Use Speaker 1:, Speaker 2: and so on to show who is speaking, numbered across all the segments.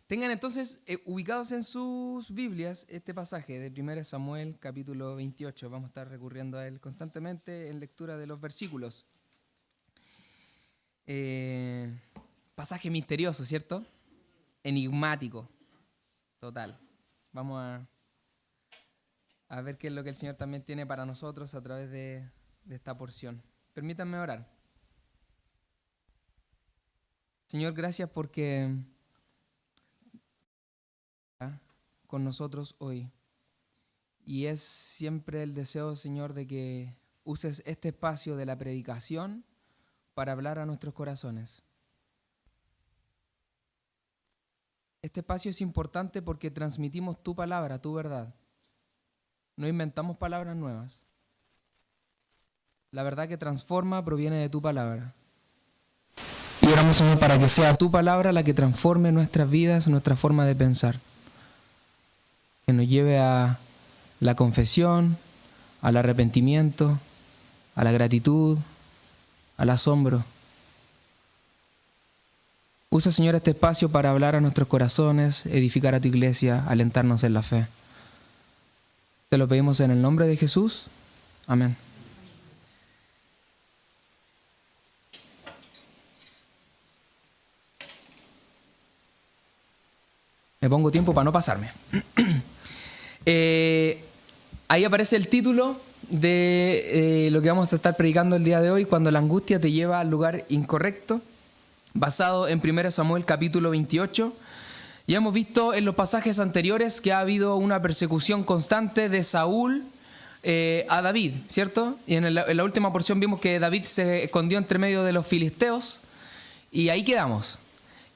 Speaker 1: Tengan entonces ubicados en sus Biblias este pasaje de 1 Samuel capítulo 28. Vamos a estar recurriendo a él constantemente en lectura de los versículos. Pasaje misterioso, ¿cierto? Enigmático, total. Vamos a ver qué es lo que el Señor también tiene para nosotros a través de esta porción. Permítanme orar. Señor, gracias porque con nosotros hoy. Y es siempre el deseo, Señor, de que uses este espacio de la predicación para hablar a nuestros corazones. Este espacio es importante porque transmitimos tu palabra, tu verdad. No inventamos palabras nuevas. La verdad que transforma proviene de tu palabra. Y oramos, Señor, para que sea tu palabra la que transforme nuestras vidas, nuestra forma de pensar. Que nos lleve a la confesión, al arrepentimiento, a la gratitud, al asombro. Usa, Señor, este espacio para hablar a nuestros corazones, edificar a tu iglesia, alentarnos en la fe. Te lo pedimos en el nombre de Jesús. Amén. Me pongo tiempo para no pasarme. Ahí aparece el título de lo que vamos a estar predicando el día de hoy, cuando la angustia te lleva al lugar incorrecto, basado en 1 Samuel capítulo 28. Ya hemos visto en los pasajes anteriores que ha habido una persecución constante de Saúl a David, ¿cierto? Y en la última porción vimos que David se escondió entre medio de los filisteos y ahí quedamos.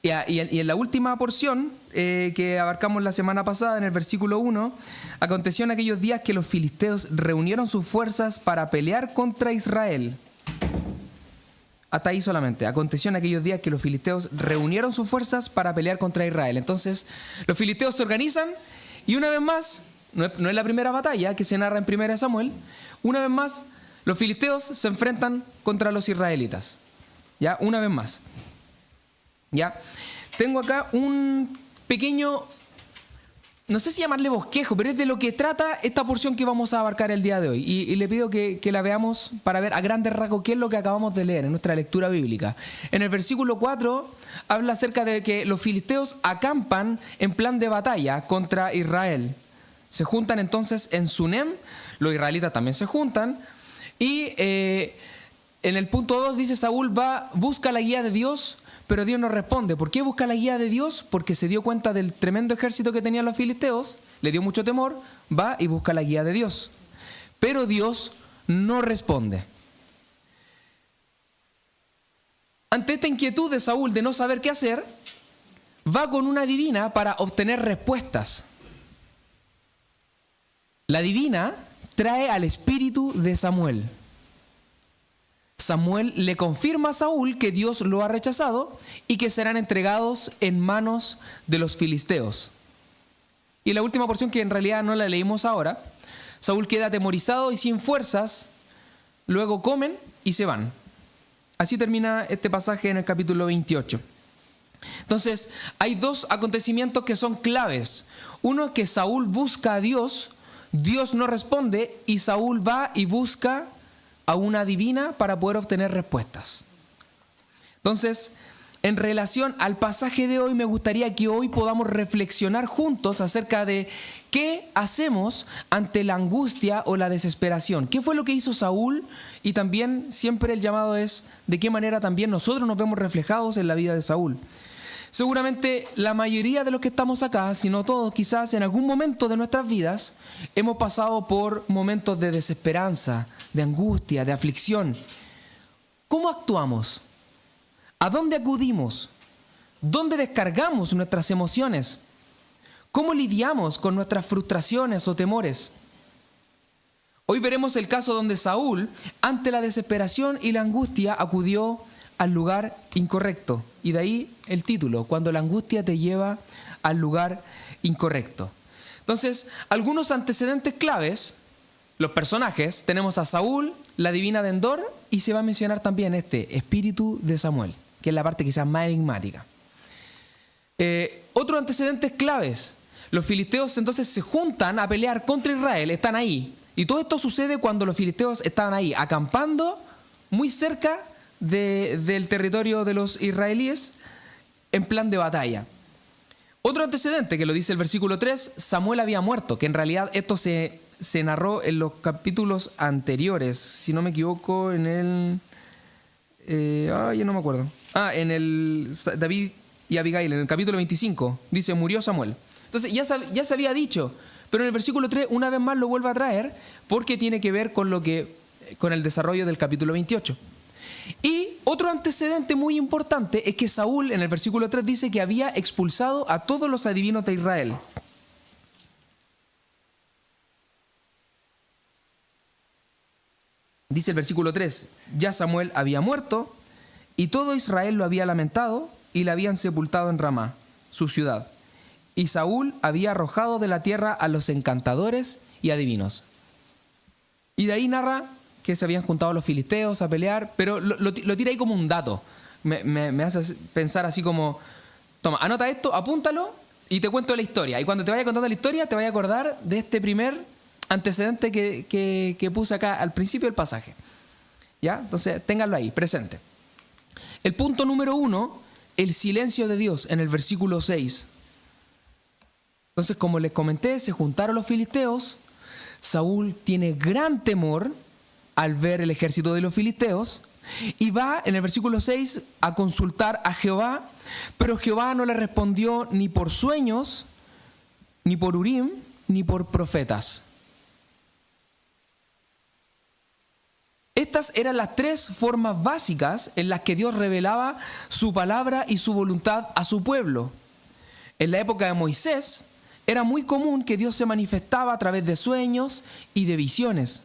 Speaker 1: Y en la última porción que abarcamos la semana pasada, en el versículo 1, aconteció en aquellos días que los filisteos reunieron sus fuerzas para pelear contra Israel. Hasta ahí solamente. Aconteció en aquellos días que los filisteos reunieron sus fuerzas para pelear contra Israel. Entonces, los filisteos se organizan y una vez más, no es la primera batalla que se narra en 1 Samuel, una vez más, los filisteos se enfrentan contra los israelitas. ¿Ya? Una vez más. ¿Ya? Tengo acá un pequeño, no sé si llamarle bosquejo, pero es de lo que trata esta porción que vamos a abarcar el día de hoy. Y le pido que la veamos para ver a grandes rasgos qué es lo que acabamos de leer en nuestra lectura bíblica. En el versículo 4 habla acerca de que los filisteos acampan en plan de batalla contra Israel. Se juntan entonces en Sunem, los israelitas también se juntan, y en el punto 2 dice: Saúl busca la guía de Dios, pero Dios no responde. ¿Por qué busca la guía de Dios? Porque se dio cuenta del tremendo ejército que tenían los filisteos, le dio mucho temor, va y busca la guía de Dios. Pero Dios no responde. Ante esta inquietud de Saúl de no saber qué hacer, va con una adivina para obtener respuestas. La adivina trae al espíritu de Samuel. Samuel le confirma a Saúl que Dios lo ha rechazado y que serán entregados en manos de los filisteos. Y la última porción, que en realidad no la leímos ahora, Saúl queda atemorizado y sin fuerzas, luego comen y se van. Así termina este pasaje en el capítulo 28. Entonces, hay dos acontecimientos que son claves. Uno es que Saúl busca a Dios, Dios no responde y Saúl va y busca a una adivina para poder obtener respuestas. Entonces, en relación al pasaje de hoy, me gustaría que hoy podamos reflexionar juntos acerca de qué hacemos ante la angustia o la desesperación. ¿Qué fue lo que hizo Saúl? Y también siempre el llamado es de qué manera también nosotros nos vemos reflejados en la vida de Saúl. Seguramente la mayoría de los que estamos acá, si no todos, quizás en algún momento de nuestras vidas hemos pasado por momentos de desesperanza, de angustia, de aflicción. ¿Cómo actuamos? ¿A dónde acudimos? ¿Dónde descargamos nuestras emociones? ¿Cómo lidiamos con nuestras frustraciones o temores? Hoy veremos el caso donde Saúl, ante la desesperación y la angustia, acudió al lugar incorrecto. Y de ahí el título, cuando la angustia te lleva al lugar incorrecto. Entonces, algunos antecedentes claves, los personajes, tenemos a Saúl, la adivina de Endor, y se va a mencionar también este espíritu de Samuel, que es la parte quizás más enigmática. Otros antecedentes claves. Los filisteos entonces se juntan a pelear contra Israel, están ahí. Y todo esto sucede cuando los filisteos estaban ahí, acampando muy cerca del territorio de los israelíes en plan de batalla. Otro antecedente que lo dice el versículo 3, Samuel había muerto, que en realidad esto se narró en los capítulos anteriores, si no me equivoco, en el... ya no me acuerdo. En el David y Abigail, en el capítulo 25, dice, murió Samuel. Entonces ya se había dicho, pero en el versículo 3 una vez más lo vuelve a traer porque tiene que ver con el desarrollo del capítulo 28. Y otro antecedente muy importante es que Saúl en el versículo 3 dice que había expulsado a todos los adivinos de Israel. Dice el versículo 3, ya Samuel había muerto y todo Israel lo había lamentado y le habían sepultado en Ramá, su ciudad. Y Saúl había arrojado de la tierra a los encantadores y adivinos. Y de ahí narra que se habían juntado los filisteos a pelear, pero lo tira ahí como un dato. Me hace pensar así como, toma, anota esto, apúntalo y te cuento la historia. Y cuando te vaya contando la historia te vaya a acordar de este primer antecedente que puse acá al principio del pasaje. ¿Ya? Entonces, ténganlo ahí, presente. El punto número 1, el silencio de Dios en el versículo 6. Entonces, como les comenté, se juntaron los filisteos. Saúl tiene gran temor al ver el ejército de los filisteos y va en el versículo 6 a consultar a Jehová, pero Jehová no le respondió ni por sueños, ni por Urim, ni por profetas. Estas eran las tres formas básicas en las que Dios revelaba su palabra y su voluntad a su pueblo. En la época de Moisés era muy común que Dios se manifestaba a través de sueños y de visiones.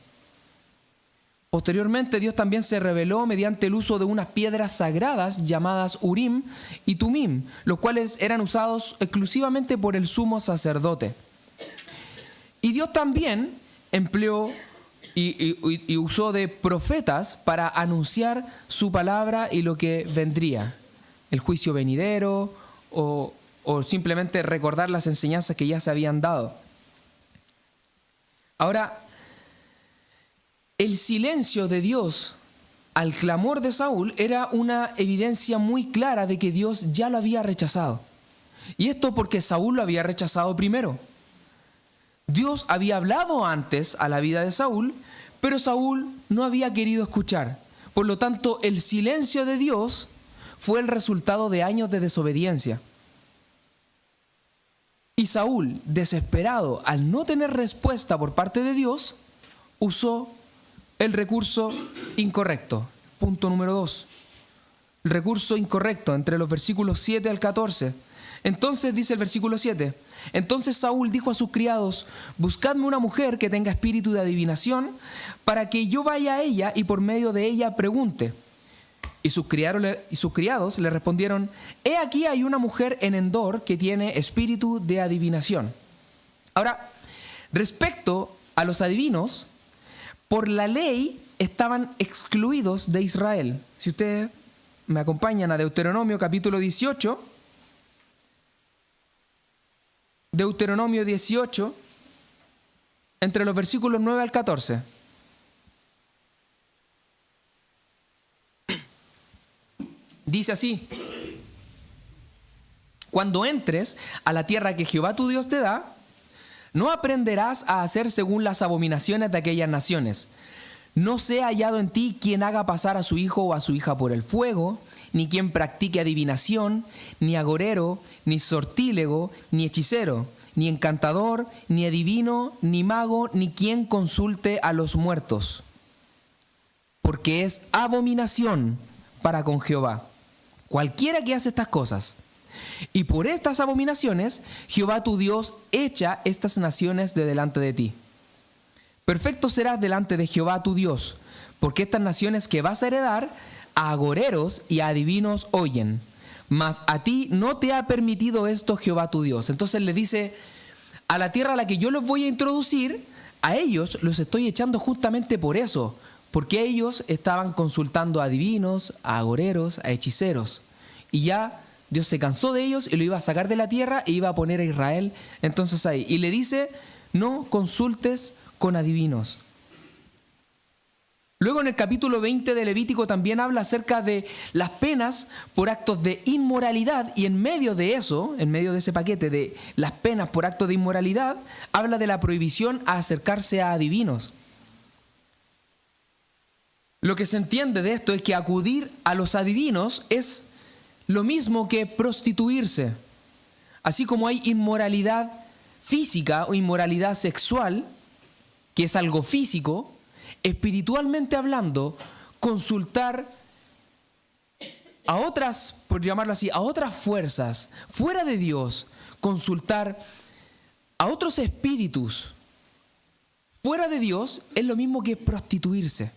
Speaker 1: Posteriormente Dios también se reveló mediante el uso de unas piedras sagradas llamadas Urim y Tumim, los cuales eran usados exclusivamente por el sumo sacerdote. Y Dios también empleó y usó de profetas para anunciar su palabra y lo que vendría, el juicio venidero o simplemente recordar las enseñanzas que ya se habían dado. Ahora, el silencio de Dios al clamor de Saúl era una evidencia muy clara de que Dios ya lo había rechazado. Y esto porque Saúl lo había rechazado primero. Dios había hablado antes a la vida de Saúl, pero Saúl no había querido escuchar. Por lo tanto, el silencio de Dios fue el resultado de años de desobediencia. Y Saúl, desesperado al no tener respuesta por parte de Dios, usó el recurso incorrecto. Punto número 2. El recurso incorrecto entre los versículos 7 al 14. Entonces dice el versículo 7. Entonces Saúl dijo a sus criados, buscadme una mujer que tenga espíritu de adivinación para que yo vaya a ella y por medio de ella pregunte. Y sus criados le respondieron, he aquí hay una mujer en Endor que tiene espíritu de adivinación. Ahora, respecto a los adivinos, por la ley estaban excluidos de Israel. Si ustedes me acompañan a Deuteronomio capítulo 18, Deuteronomio 18, entre los versículos 9 al 14. Dice así, cuando entres a la tierra que Jehová tu Dios te da, no aprenderás a hacer según las abominaciones de aquellas naciones. No sea hallado en ti quien haga pasar a su hijo o a su hija por el fuego, ni quien practique adivinación, ni agorero, ni sortílego, ni hechicero, ni encantador, ni adivino, ni mago, ni quien consulte a los muertos. Porque es abominación para con Jehová cualquiera que hace estas cosas. Y por estas abominaciones, Jehová tu Dios echa estas naciones de delante de ti. Perfecto serás delante de Jehová tu Dios, porque estas naciones que vas a heredar, a agoreros y a adivinos oyen. Mas a ti no te ha permitido esto Jehová tu Dios. Entonces le dice, a la tierra a la que yo los voy a introducir, a ellos los estoy echando justamente por eso, porque ellos estaban consultando a adivinos, a agoreros, a hechiceros. Y ya Dios se cansó de ellos y lo iba a sacar de la tierra e iba a poner a Israel entonces ahí. Y le dice, no consultes con adivinos. Luego en el capítulo 20 de Levítico también habla acerca de las penas por actos de inmoralidad, y en medio de eso, en medio de ese paquete de las penas por actos de inmoralidad, habla de la prohibición a acercarse a adivinos. Lo que se entiende de esto es que acudir a los adivinos es lo mismo que prostituirse. Así como hay inmoralidad física o inmoralidad sexual, que es algo físico, espiritualmente hablando, consultar a otras, por llamarlo así, a otras fuerzas fuera de Dios, consultar a otros espíritus fuera de Dios, es lo mismo que prostituirse.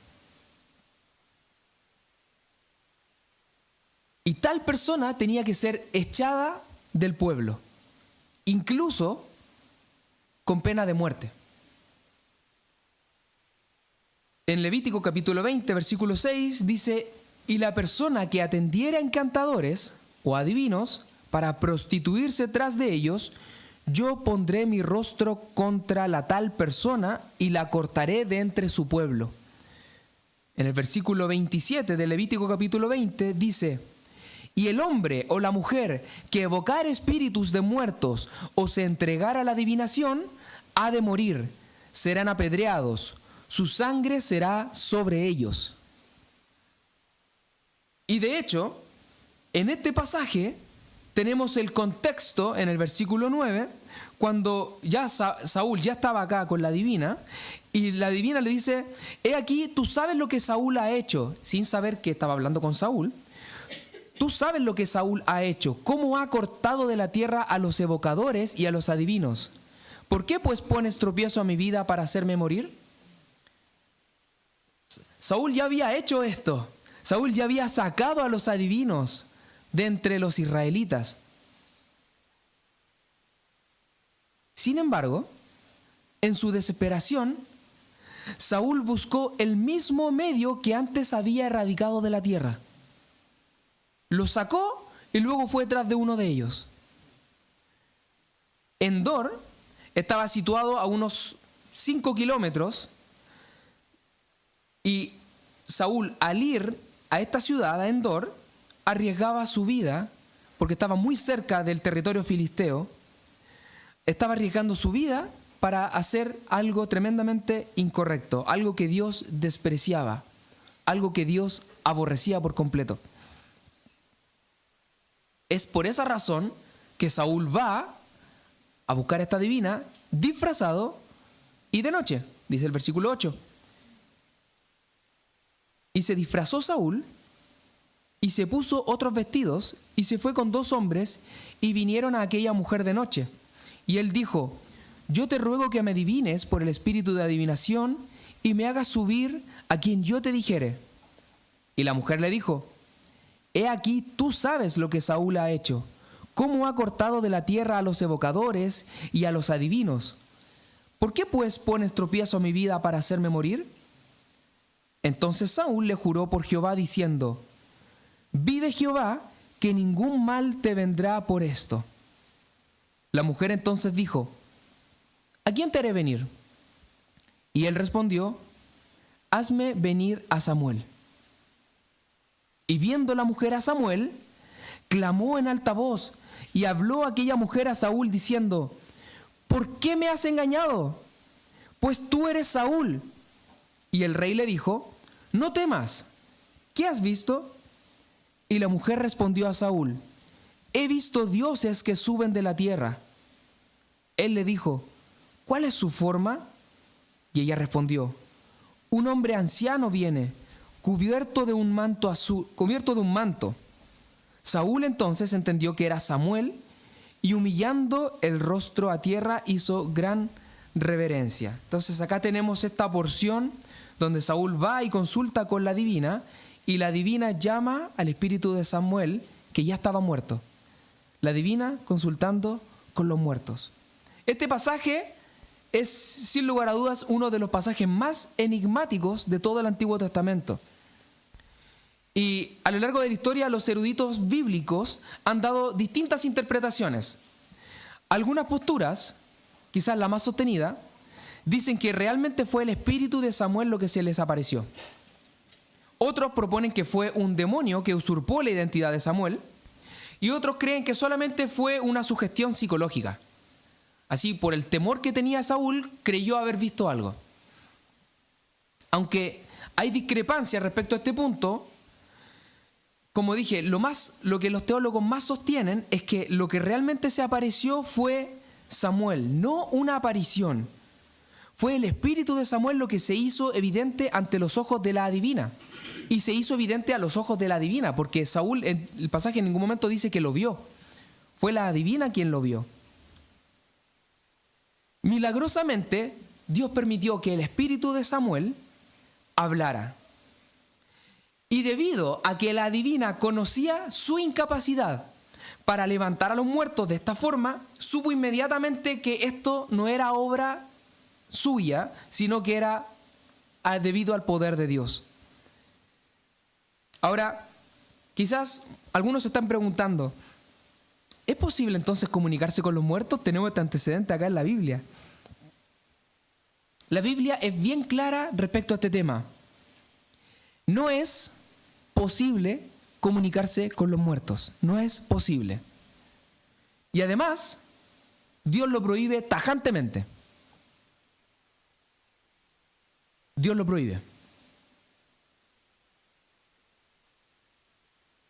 Speaker 1: Y tal persona tenía que ser echada del pueblo, incluso con pena de muerte. En Levítico capítulo 20, versículo 6, dice, y la persona que atendiera a encantadores o adivinos para prostituirse tras de ellos, yo pondré mi rostro contra la tal persona y la cortaré de entre su pueblo. En el versículo 27 de Levítico capítulo 20 dice, y el hombre o la mujer que evocar espíritus de muertos o se entregara a la adivinación, ha de morir, serán apedreados, su sangre será sobre ellos. Y de hecho, en este pasaje tenemos el contexto en el versículo 9, cuando ya Saúl ya estaba acá con la divina, y la divina le dice, he aquí, tú sabes lo que Saúl ha hecho, sin saber que estaba hablando con Saúl. Tú sabes lo que Saúl ha hecho, cómo ha cortado de la tierra a los evocadores y a los adivinos. ¿Por qué pues pones tropiezo a mi vida para hacerme morir? Saúl ya había hecho esto. Saúl ya había sacado a los adivinos de entre los israelitas. Sin embargo, en su desesperación, Saúl buscó el mismo medio que antes había erradicado de la tierra. Lo sacó y luego fue tras de uno de ellos. Endor estaba situado a unos 5 kilómetros y Saúl, al ir a esta ciudad, a Endor, arriesgaba su vida porque estaba muy cerca del territorio filisteo. Estaba arriesgando su vida para hacer algo tremendamente incorrecto, algo que Dios despreciaba, algo que Dios aborrecía por completo. Es por esa razón que Saúl va a buscar a esta divina disfrazado y de noche, dice el versículo 8. Y se disfrazó Saúl y se puso otros vestidos y se fue con 2 hombres y vinieron a aquella mujer de noche. Y él dijo, yo te ruego que me adivines por el espíritu de adivinación y me hagas subir a quien yo te dijere. Y la mujer le dijo, he aquí, tú sabes lo que Saúl ha hecho, cómo ha cortado de la tierra a los evocadores y a los adivinos. ¿Por qué pues pones tropiezo a mi vida para hacerme morir? Entonces Saúl le juró por Jehová diciendo, vive Jehová, que ningún mal te vendrá por esto. La mujer entonces dijo, ¿a quién te haré venir? Y él respondió, hazme venir a Samuel. Y viendo la mujer a Samuel, clamó en alta voz, y habló aquella mujer a Saúl diciendo, ¿por qué me has engañado? Pues tú eres Saúl. Y el rey le dijo, no temas, ¿qué has visto? Y la mujer respondió a Saúl, he visto dioses que suben de la tierra. Él le dijo, ¿cuál es su forma? Y ella respondió, un hombre anciano viene, cubierto de un manto azul, cubierto de un manto. Saúl entonces entendió que era Samuel y humillando el rostro a tierra hizo gran reverencia. Entonces acá tenemos esta porción donde Saúl va y consulta con la divina y la divina llama al espíritu de Samuel que ya estaba muerto. La divina consultando con los muertos. Este pasaje es sin lugar a dudas uno de los pasajes más enigmáticos de todo el Antiguo Testamento. Y a lo largo de la historia los eruditos bíblicos han dado distintas interpretaciones. Algunas posturas, quizás la más sostenida, dicen que realmente fue el espíritu de Samuel lo que se les apareció. Otros proponen que fue un demonio que usurpó la identidad de Samuel, y otros creen que solamente fue una sugestión psicológica. Así, por el temor que tenía Saúl, creyó haber visto algo. Aunque hay discrepancias respecto a este punto, como dije, lo que los teólogos más sostienen es que lo que realmente se apareció fue Samuel, no una aparición. Fue el espíritu de Samuel lo que se hizo evidente ante los ojos de la adivina. Y se hizo evidente a los ojos de la adivina, porque Saúl, en el pasaje en ningún momento dice que lo vio. Fue la adivina quien lo vio. Milagrosamente, Dios permitió que el espíritu de Samuel hablara. Y debido a que la adivina conocía su incapacidad para levantar a los muertos de esta forma, supo inmediatamente que esto no era obra suya, sino que era debido al poder de Dios. Ahora, quizás algunos se están preguntando, ¿es posible entonces comunicarse con los muertos? Tenemos este antecedente acá en la Biblia. La Biblia es bien clara respecto a este tema. No es posible comunicarse con los muertos. No es posible. Y además, Dios lo prohíbe tajantemente. Dios lo prohíbe.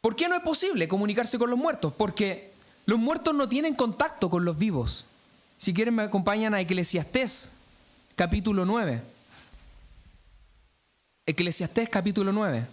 Speaker 1: ¿Por qué no es posible comunicarse con los muertos? Porque los muertos no tienen contacto con los vivos. Si quieren me acompañan a Eclesiastés, capítulo 9. Eclesiastés, capítulo 9.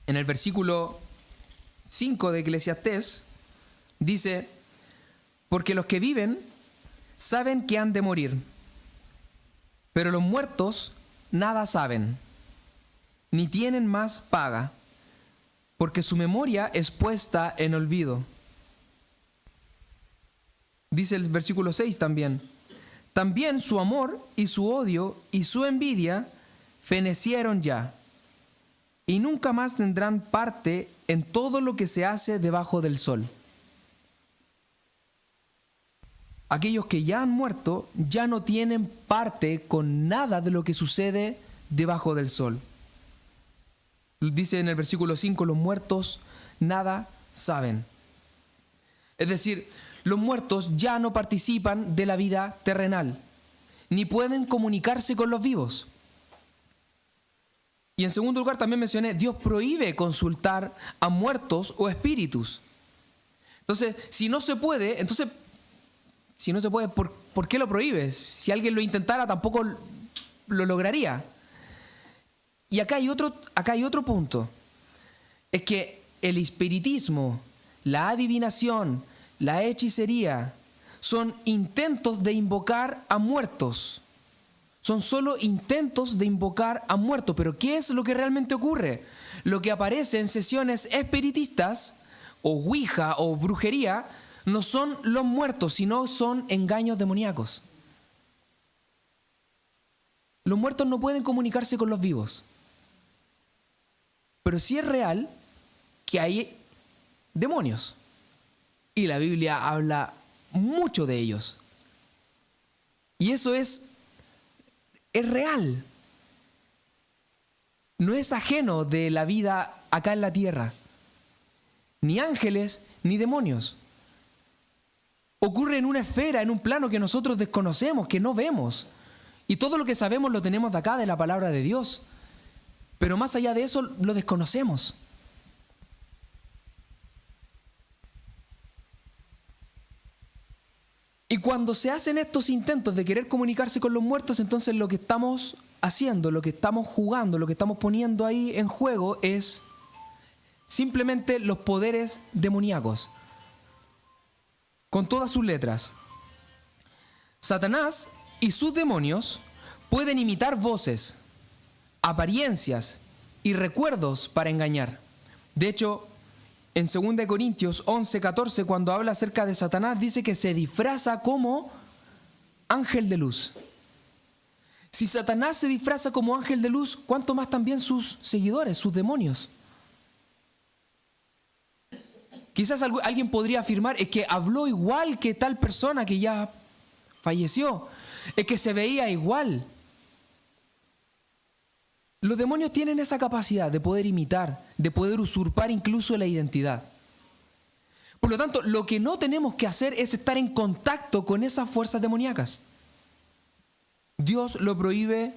Speaker 1: En el versículo 5 de Eclesiastés dice, porque los que viven saben que han de morir, pero los muertos nada saben, ni tienen más paga, porque su memoria es puesta en olvido. Dice el versículo 6 también, también su amor y su odio y su envidia fenecieron ya, y nunca más tendrán parte en todo lo que se hace debajo del sol. Aquellos que ya han muerto ya no tienen parte con nada de lo que sucede debajo del sol. Dice en el versículo 5, los muertos nada saben. Es decir, los muertos ya no participan de la vida terrenal, ni pueden comunicarse con los vivos. Y en segundo lugar también mencioné, Dios prohíbe consultar a muertos o espíritus. Entonces, si no se puede, ¿por qué lo prohíbes? Si alguien lo intentara, tampoco lo lograría. Y acá hay otro punto. Es que el espiritismo, la adivinación, la hechicería, son intentos de invocar a muertos. Son solo intentos de invocar a muertos. Pero ¿qué es lo que realmente ocurre? Lo que aparece en sesiones espiritistas, o ouija, o brujería, no son los muertos, sino son engaños demoníacos. Los muertos no pueden comunicarse con los vivos. Pero sí es real que hay demonios. Y la Biblia habla mucho de ellos. Y eso es real. No es ajeno de la vida acá en la tierra. Ni ángeles, ni demonios. Ocurre en una esfera, en un plano que nosotros desconocemos, que no vemos. Y todo lo que sabemos lo tenemos de acá, de la palabra de Dios. Pero más allá de eso, lo desconocemos. Y cuando se hacen estos intentos de querer comunicarse con los muertos, entonces lo que estamos haciendo, lo que estamos jugando, lo que estamos poniendo ahí en juego es simplemente los poderes demoníacos. con todas sus letras. Satanás y sus demonios pueden imitar voces, apariencias y recuerdos para engañar. De hecho, en 2 Corintios 11:14, cuando habla acerca de Satanás, dice que se disfraza como ángel de luz. Si Satanás se disfraza como ángel de luz, ¿cuánto más también sus seguidores, sus demonios? Quizás alguien podría afirmar, es que habló igual que tal persona que ya falleció, es que se veía igual. Los demonios tienen esa capacidad de poder imitar, de poder usurpar incluso la identidad. Por lo tanto, lo que no tenemos que hacer es estar en contacto con esas fuerzas demoníacas. Dios lo prohíbe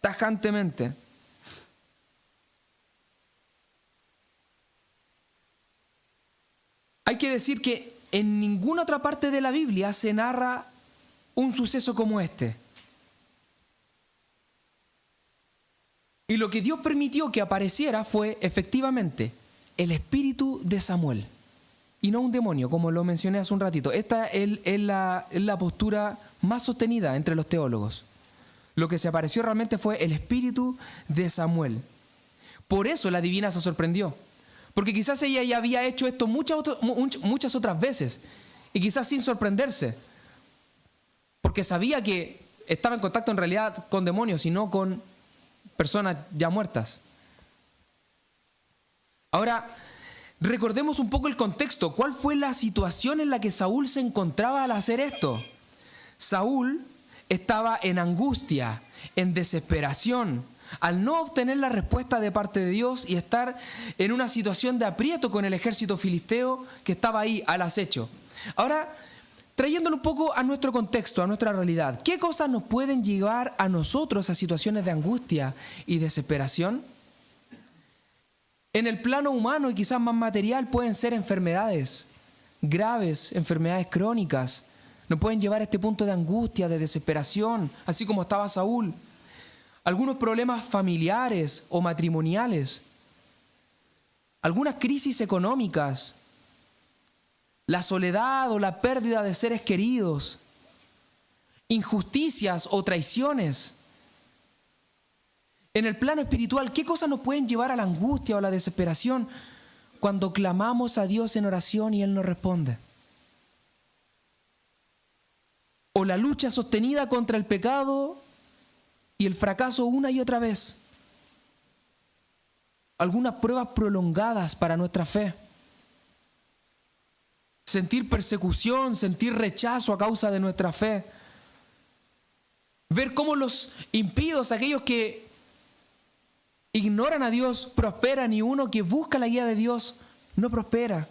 Speaker 1: tajantemente. Hay que decir que en ninguna otra parte de la Biblia se narra un suceso como este. Y lo que Dios permitió que apareciera fue efectivamente el espíritu de Samuel y no un demonio, como lo mencioné hace un ratito. Esta es la postura más sostenida entre los teólogos. Lo que se apareció realmente fue el espíritu de Samuel. Por eso la divina se sorprendió, porque quizás ella ya había hecho esto muchas otras veces y quizás sin sorprenderse, porque sabía que estaba en contacto en realidad con demonios y no con personas ya muertas. Ahora, recordemos un poco el contexto. ¿Cuál fue la situación en la que Saúl se encontraba al hacer esto? Saúl estaba en angustia, en desesperación, al no obtener la respuesta de parte de Dios y estar en una situación de aprieto con el ejército filisteo que estaba ahí al acecho. Ahora, trayéndolo un poco a nuestro contexto, a nuestra realidad, ¿qué cosas nos pueden llevar a nosotros a situaciones de angustia y desesperación? En el plano humano y quizás más material pueden ser enfermedades graves, enfermedades crónicas. Nos pueden llevar a este punto de angustia, de desesperación, así como estaba Saúl. Algunos problemas familiares o matrimoniales. Algunas crisis económicas. La soledad o la pérdida de seres queridos. Injusticias o traiciones. En el plano espiritual, ¿qué cosas nos pueden llevar a la angustia o a la desesperación cuando clamamos a Dios en oración y Él nos responde? O la lucha sostenida contra el pecado y el fracaso una y otra vez. Algunas pruebas prolongadas para nuestra fe. Sentir persecución, sentir rechazo a causa de nuestra fe. Ver cómo los impíos, aquellos que ignoran a Dios, prosperan, y uno que busca la guía de Dios no prospera.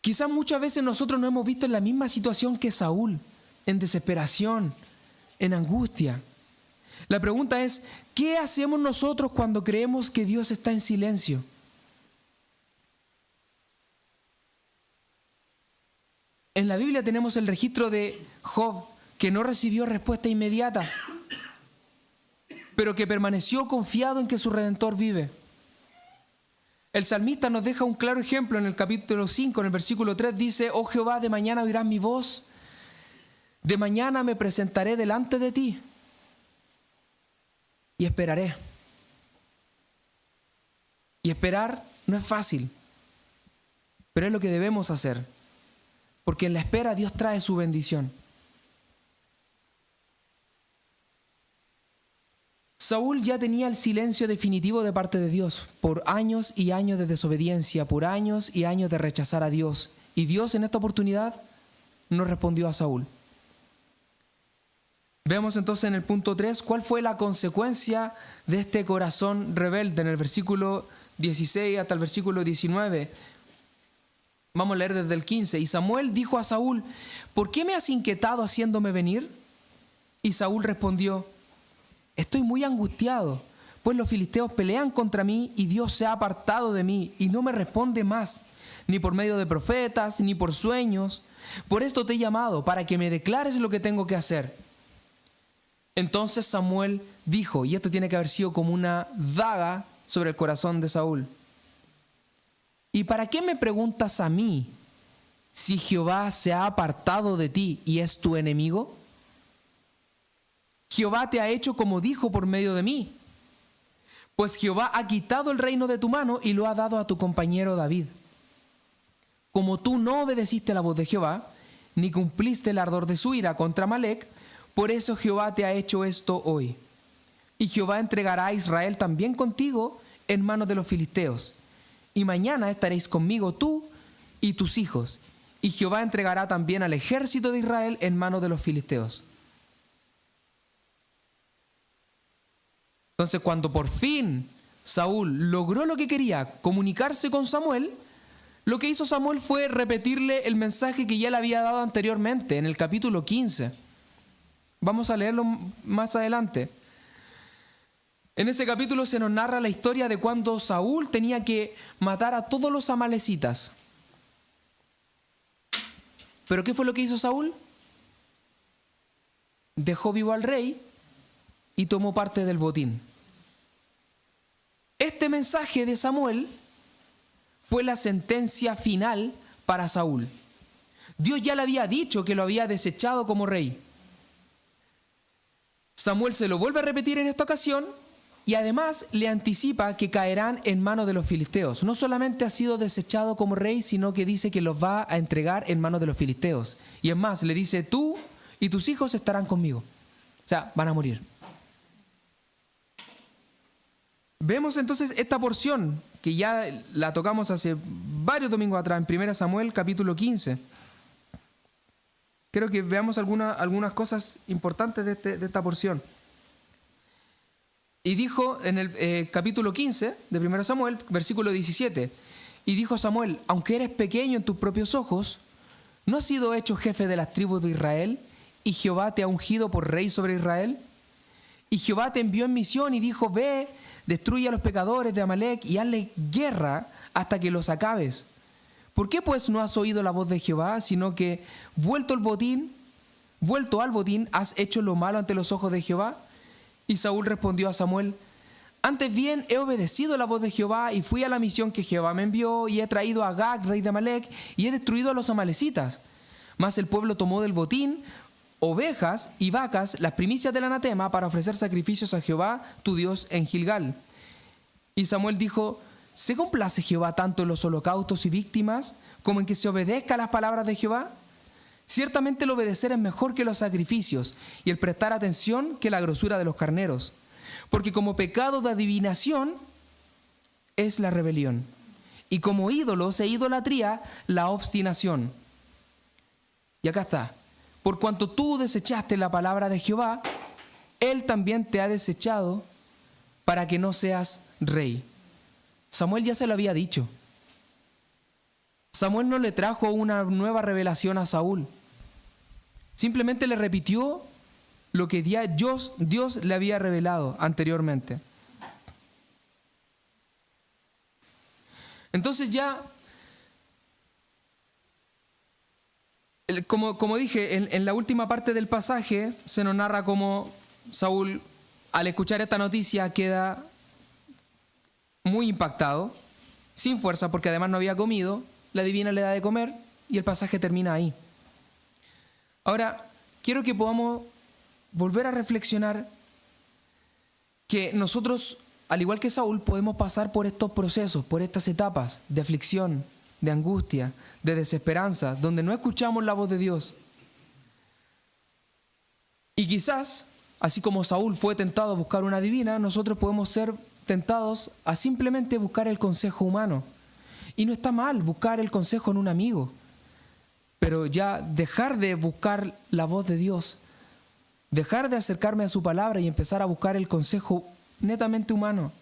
Speaker 1: Quizás muchas veces nosotros nos hemos visto en la misma situación que Saúl, en desesperación, en angustia. La pregunta es, ¿qué hacemos nosotros cuando creemos que Dios está en silencio? En la Biblia tenemos el registro de Job, que no recibió respuesta inmediata, pero que permaneció confiado en que su Redentor vive. El salmista nos deja un claro ejemplo en el capítulo 5, en el versículo 3, dice: Oh Jehová, de mañana oirás mi voz, de mañana me presentaré delante de ti y esperaré. Y esperar no es fácil, pero es lo que debemos hacer, porque en la espera Dios trae su bendición. Saúl ya tenía el silencio definitivo de parte de Dios por años y años de desobediencia, por años y años de rechazar a Dios. Y Dios en esta oportunidad no respondió a Saúl. Veamos entonces en el punto 3 cuál fue la consecuencia de este corazón rebelde en el versículo 16 hasta el versículo 19. Vamos a leer desde el 15. Y Samuel dijo a Saúl: ¿por qué me has inquietado haciéndome venir? Y Saúl respondió: estoy muy angustiado, pues los filisteos pelean contra mí y Dios se ha apartado de mí y no me responde más, ni por medio de profetas, ni por sueños. Por esto te he llamado, para que me declares lo que tengo que hacer. Entonces Samuel dijo, y esto tiene que haber sido como una daga sobre el corazón de Saúl: ¿y para qué me preguntas a mí si Jehová se ha apartado de ti y es tu enemigo? Jehová te ha hecho como dijo por medio de mí. Pues Jehová ha quitado el reino de tu mano y lo ha dado a tu compañero David. Como tú no obedeciste la voz de Jehová, ni cumpliste el ardor de su ira contra Amalec, por eso Jehová te ha hecho esto hoy. Y Jehová entregará a Israel también contigo en manos de los filisteos. Y mañana estaréis conmigo tú y tus hijos. Y Jehová entregará también al ejército de Israel en manos de los filisteos. Entonces, cuando por fin Saúl logró lo que quería, comunicarse con Samuel, lo que hizo Samuel fue repetirle el mensaje que ya le había dado anteriormente en el capítulo 15. Vamos a leerlo más adelante. En ese capítulo se nos narra la historia de cuando Saúl tenía que matar a todos los amalecitas. ¿Pero qué fue lo que hizo Saúl? Dejó vivo al rey y tomó parte del botín. Este mensaje de Samuel fue la sentencia final para Saúl. Dios ya le había dicho que lo había desechado como rey. Samuel se lo vuelve a repetir en esta ocasión y además le anticipa que caerán en manos de los filisteos. No solamente ha sido desechado como rey, sino que dice que los va a entregar en manos de los filisteos. Y es más, le dice, tú y tus hijos estarán conmigo. O sea, van a morir. Vemos entonces esta porción que ya la tocamos hace varios domingos atrás, en 1 Samuel capítulo 15. Creo que veamos algunas cosas importantes de esta porción. Y dijo en el capítulo 15 de 1 Samuel, versículo 17, y dijo Samuel, aunque eres pequeño en tus propios ojos, ¿no has sido hecho jefe de las tribus de Israel? ¿Y Jehová te ha ungido por rey sobre Israel? Y Jehová te envió en misión y dijo, ve, destruye a los pecadores de Amalec y hazle guerra hasta que los acabes. ¿Por qué pues no has oído la voz de Jehová, sino que vuelto al botín, has hecho lo malo ante los ojos de Jehová? Y Saúl respondió a Samuel, antes bien he obedecido la voz de Jehová y fui a la misión que Jehová me envió y he traído a Agag, rey de Amalec, y he destruido a los amalecitas. Mas el pueblo tomó del botín ovejas y vacas, las primicias del anatema, para ofrecer sacrificios a Jehová, tu Dios, en Gilgal. Y Samuel dijo, ¿se complace Jehová tanto en los holocaustos y víctimas como en que se obedezca a las palabras de Jehová? Ciertamente el obedecer es mejor que los sacrificios y el prestar atención que la grosura de los carneros. Porque como pecado de adivinación es la rebelión, y como ídolos e idolatría la obstinación. Y acá está. Por cuanto tú desechaste la palabra de Jehová, Él también te ha desechado para que no seas rey. Samuel ya se lo había dicho. Samuel no le trajo una nueva revelación a Saúl. Simplemente le repitió lo que Dios le había revelado anteriormente. Entonces ya, como dije, en la última parte del pasaje se nos narra cómo Saúl, al escuchar esta noticia, queda muy impactado, sin fuerza, porque además no había comido. La divina le da de comer y el pasaje termina ahí. Ahora, quiero que podamos volver a reflexionar que nosotros, al igual que Saúl, podemos pasar por estos procesos, por estas etapas de aflicción, de angustia, de desesperanza, donde no escuchamos la voz de Dios. Y quizás, así como Saúl fue tentado a buscar una divina, nosotros podemos ser tentados a simplemente buscar el consejo humano. Y no está mal buscar el consejo en un amigo, pero ya dejar de buscar la voz de Dios, dejar de acercarme a su palabra y empezar a buscar el consejo netamente humano.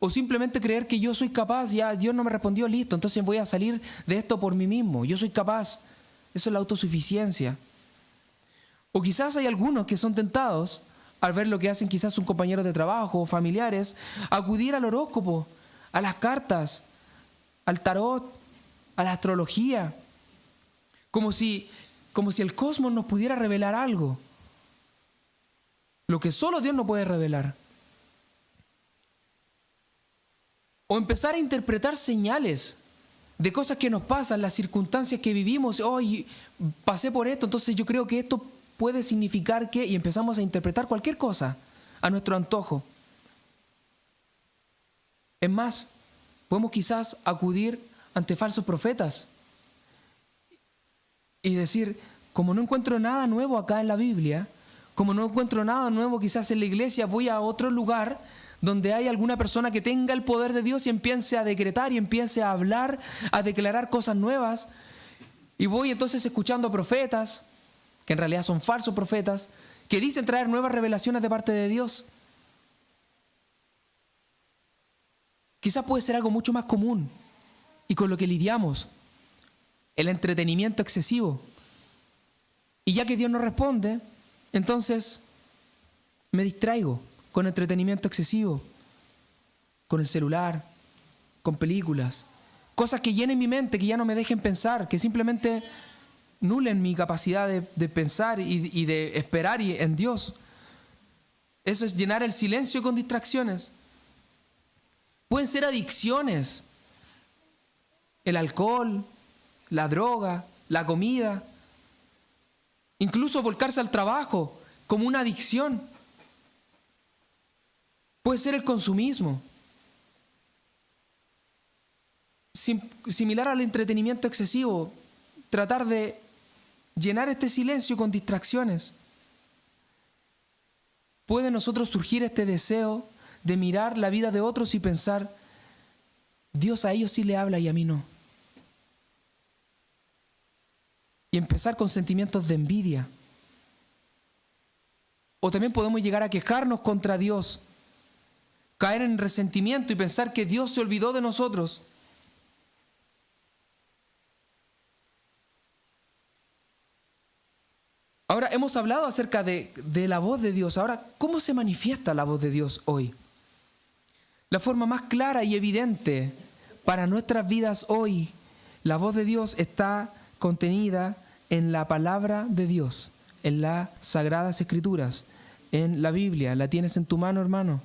Speaker 1: O simplemente creer que yo soy capaz, ya Dios no me respondió, listo, entonces voy a salir de esto por mí mismo, yo soy capaz. Eso es la autosuficiencia. O quizás hay algunos que son tentados, al ver lo que hacen quizás sus compañeros de trabajo o familiares, a acudir al horóscopo, a las cartas, al tarot, a la astrología, como si el cosmos nos pudiera revelar algo, lo que solo Dios nos puede revelar. O empezar a interpretar señales de cosas que nos pasan, las circunstancias que vivimos. Hoy pasé por esto, entonces yo creo que esto puede significar que, y empezamos a interpretar cualquier cosa a nuestro antojo. Es más, podemos quizás acudir ante falsos profetas y decir, como no encuentro nada nuevo acá en la Biblia, como no encuentro nada nuevo quizás en la iglesia, voy a otro lugar donde hay alguna persona que tenga el poder de Dios y empiece a decretar y empiece a hablar, a declarar cosas nuevas. Y voy entonces escuchando a profetas, que en realidad son falsos profetas, que dicen traer nuevas revelaciones de parte de Dios. Quizás puede ser algo mucho más común y con lo que lidiamos, el entretenimiento excesivo. Y ya que Dios no responde, entonces me distraigo con entretenimiento excesivo, con el celular, con películas, cosas que llenen mi mente, que ya no me dejen pensar, que simplemente nulen mi capacidad de pensar y de esperar en Dios. Eso es llenar el silencio con distracciones. Pueden ser adicciones, el alcohol, la droga, la comida, incluso volcarse al trabajo como una adicción. Puede ser el consumismo, similar al entretenimiento excesivo, tratar de llenar este silencio con distracciones. Puede en nosotros surgir este deseo de mirar la vida de otros y pensar, Dios a ellos sí le habla y a mí no. Y empezar con sentimientos de envidia. O también podemos llegar a quejarnos contra Dios, caer en resentimiento y pensar que Dios se olvidó de nosotros. Ahora hemos hablado acerca de la voz de Dios. Ahora, ¿cómo se manifiesta la voz de Dios hoy? La forma más clara y evidente para nuestras vidas hoy, la voz de Dios está contenida en la palabra de Dios, en las Sagradas Escrituras, en la Biblia. ¿La tienes en tu mano, hermano?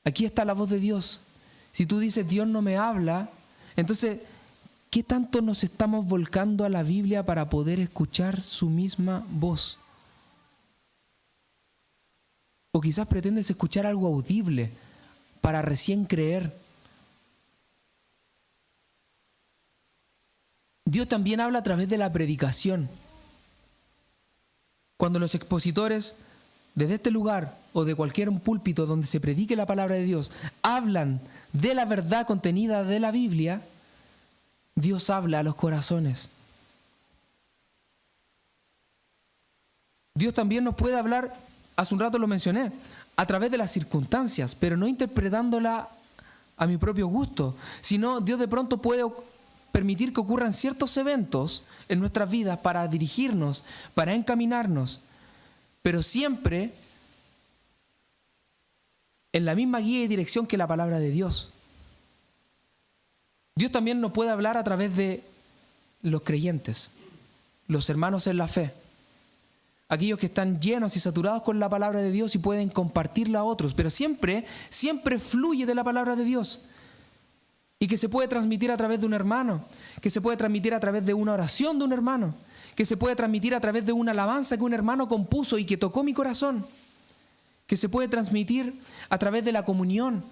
Speaker 1: Aquí está la voz de Dios. Si tú dices, Dios no me habla, entonces, ¿qué tanto nos estamos volcando a la Biblia para poder escuchar su misma voz? O quizás pretendes escuchar algo audible para recién creer. Dios también habla a través de la predicación. Cuando los expositores desde este lugar o de cualquier púlpito donde se predique la palabra de Dios hablan de la verdad contenida de la Biblia, Dios habla a los corazones. Dios también nos puede hablar, hace un rato lo mencioné, a través de las circunstancias, pero no interpretándola a mi propio gusto, sino Dios de pronto puede permitir que ocurran ciertos eventos en nuestras vidas para dirigirnos, para encaminarnos, pero siempre en la misma guía y dirección que la palabra de Dios. Dios también nos puede hablar a través de los creyentes, los hermanos en la fe, aquellos que están llenos y saturados con la palabra de Dios y pueden compartirla a otros, pero siempre fluye de la palabra de Dios y que se puede transmitir a través de un hermano, que se puede transmitir a través de una oración de un hermano, que se puede transmitir a través de una alabanza que un hermano compuso y que tocó mi corazón, que se puede transmitir a través de la comunión,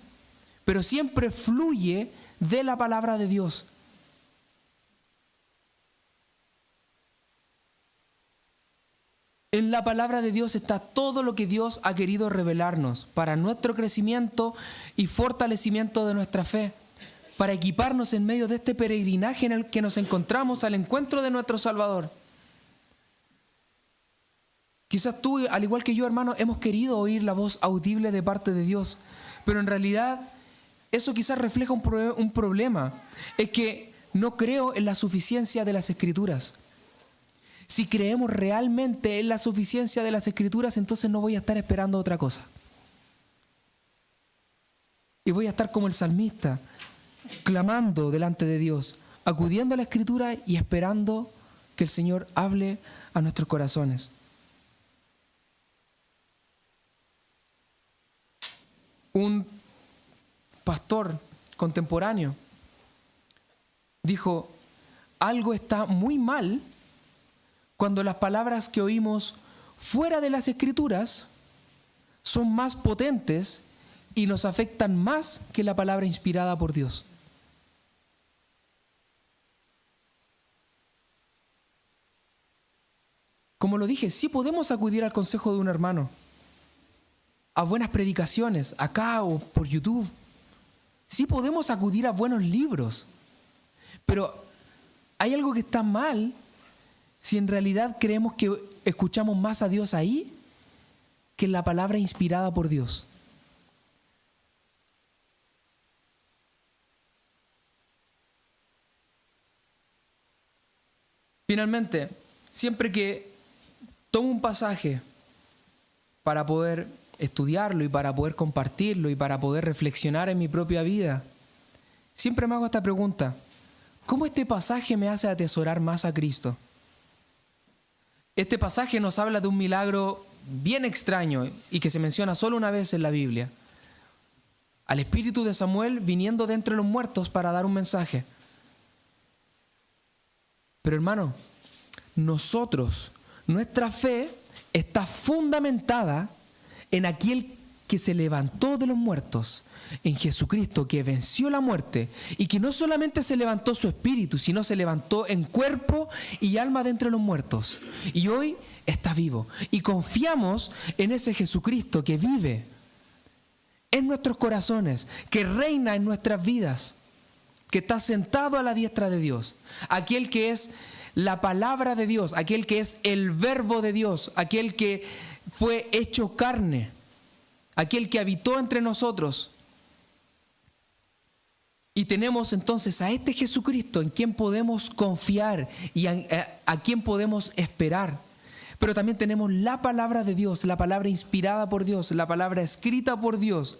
Speaker 1: pero siempre fluye de la palabra de Dios. En la palabra de Dios está todo lo que Dios ha querido revelarnos para nuestro crecimiento y fortalecimiento de nuestra fe, para equiparnos en medio de este peregrinaje en el que nos encontramos al encuentro de nuestro Salvador. Quizás tú, al igual que yo, hermano, hemos querido oír la voz audible de parte de Dios, pero en realidad eso quizás refleja un problema. Es que no creo en la suficiencia de las Escrituras. Si creemos realmente en la suficiencia de las Escrituras, entonces no voy a estar esperando otra cosa. Y voy a estar como el salmista, clamando delante de Dios, acudiendo a la Escritura y esperando que el Señor hable a nuestros corazones. Un pastor contemporáneo dijo, algo está muy mal cuando las palabras que oímos fuera de las Escrituras son más potentes y nos afectan más que la palabra inspirada por Dios. Como lo dije, sí podemos acudir al consejo de un hermano, a buenas predicaciones, acá o por YouTube. Sí podemos acudir a buenos libros, pero hay algo que está mal si en realidad creemos que escuchamos más a Dios ahí que en la palabra inspirada por Dios. Finalmente, siempre que tomo un pasaje para poder estudiarlo y para poder compartirlo y para poder reflexionar en mi propia vida, siempre me hago esta pregunta: ¿cómo este pasaje me hace atesorar más a Cristo? Este pasaje nos habla de un milagro bien extraño y que se menciona solo una vez en la Biblia. Al espíritu de Samuel viniendo de entre los muertos para dar un mensaje. Pero hermano, nuestra fe está fundamentada en aquel que se levantó de los muertos, en Jesucristo, que venció la muerte y que no solamente se levantó su espíritu, sino se levantó en cuerpo y alma de entre los muertos. Y hoy está vivo. Y confiamos en ese Jesucristo que vive en nuestros corazones, que reina en nuestras vidas, que está sentado a la diestra de Dios, aquel que es la palabra de Dios, aquel que es el verbo de Dios, aquel que fue hecho carne, aquel que habitó entre nosotros. Y tenemos entonces a este Jesucristo en quien podemos confiar y a quien podemos esperar. Pero también tenemos la palabra de Dios, la palabra inspirada por Dios, la palabra escrita por Dios,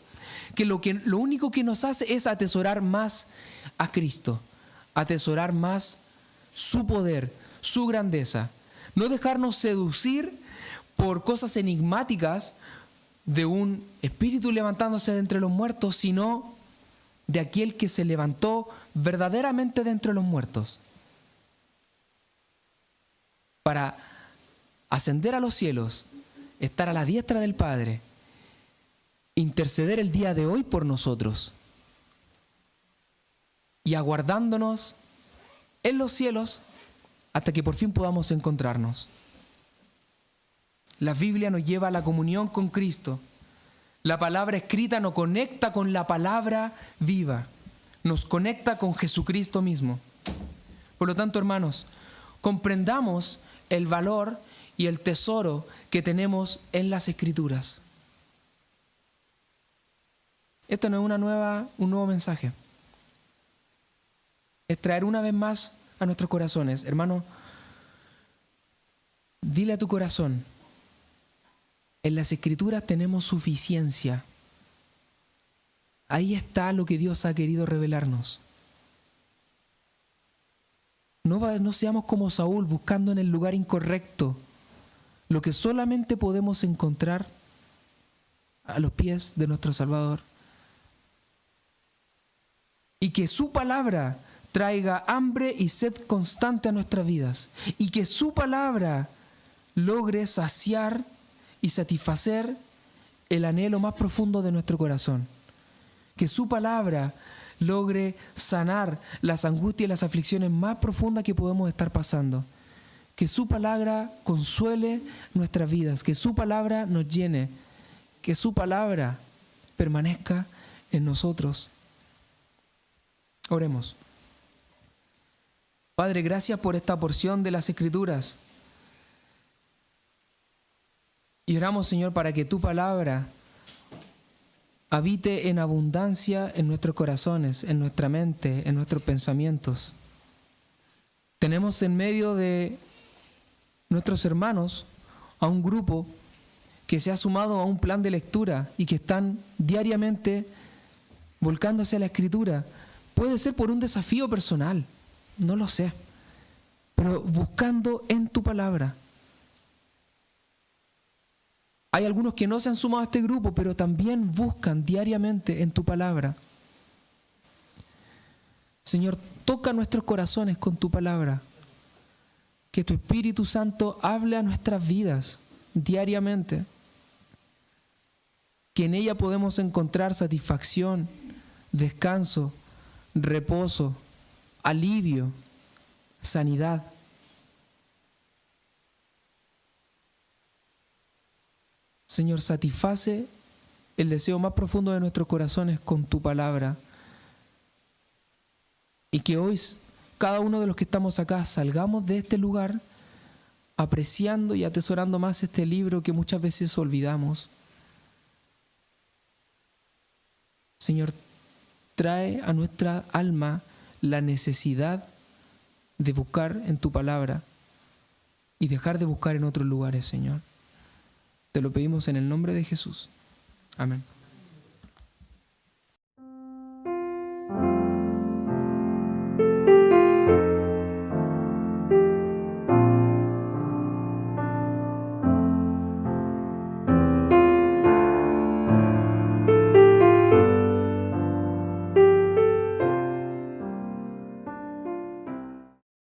Speaker 1: que lo único que nos hace es atesorar más a Cristo, atesorar más su poder, su grandeza. No dejarnos seducir por cosas enigmáticas de un espíritu levantándose de entre los muertos, sino de aquel que se levantó verdaderamente de entre los muertos para ascender a los cielos, estar a la diestra del Padre, interceder el día de hoy por nosotros y aguardándonos en los cielos hasta que por fin podamos encontrarnos. La Biblia nos lleva a la comunión con Cristo. La palabra escrita nos conecta con la palabra viva, nos conecta con Jesucristo mismo. Por lo tanto, hermanos, comprendamos el valor y el tesoro que tenemos en las Escrituras. Esto no es un nuevo mensaje. Es traer una vez más a nuestros corazones. Hermano, dile a tu corazón: en las Escrituras tenemos suficiencia. Ahí está lo que Dios ha querido revelarnos. No seamos como Saúl buscando en el lugar incorrecto lo que solamente podemos encontrar a los pies de nuestro Salvador. Y que su palabra traiga hambre y sed constante a nuestras vidas. Y que su palabra logre saciar y satisfacer el anhelo más profundo de nuestro corazón. Que su palabra logre sanar las angustias y las aflicciones más profundas que podemos estar pasando. Que su palabra consuele nuestras vidas, que su palabra nos llene, que su palabra permanezca en nosotros. Oremos. Padre, gracias por esta porción de las Escrituras. Y oramos, Señor, para que tu palabra habite en abundancia en nuestros corazones, en nuestra mente, en nuestros pensamientos. Tenemos en medio de nuestros hermanos a un grupo que se ha sumado a un plan de lectura y que están diariamente volcándose a la Escritura. Puede ser por un desafío personal, no lo sé, pero buscando en tu palabra. Hay algunos que no se han sumado a este grupo, pero también buscan diariamente en tu palabra. Señor, toca nuestros corazones con tu palabra. Que tu Espíritu Santo hable a nuestras vidas diariamente. Que en ella podemos encontrar satisfacción, descanso, reposo, alivio, sanidad. Señor, satisface el deseo más profundo de nuestros corazones con tu palabra. Y que hoy cada uno de los que estamos acá salgamos de este lugar apreciando y atesorando más este libro que muchas veces olvidamos. Señor, trae a nuestra alma la necesidad de buscar en tu palabra y dejar de buscar en otros lugares, Señor. Te lo pedimos en el nombre de Jesús. Amén.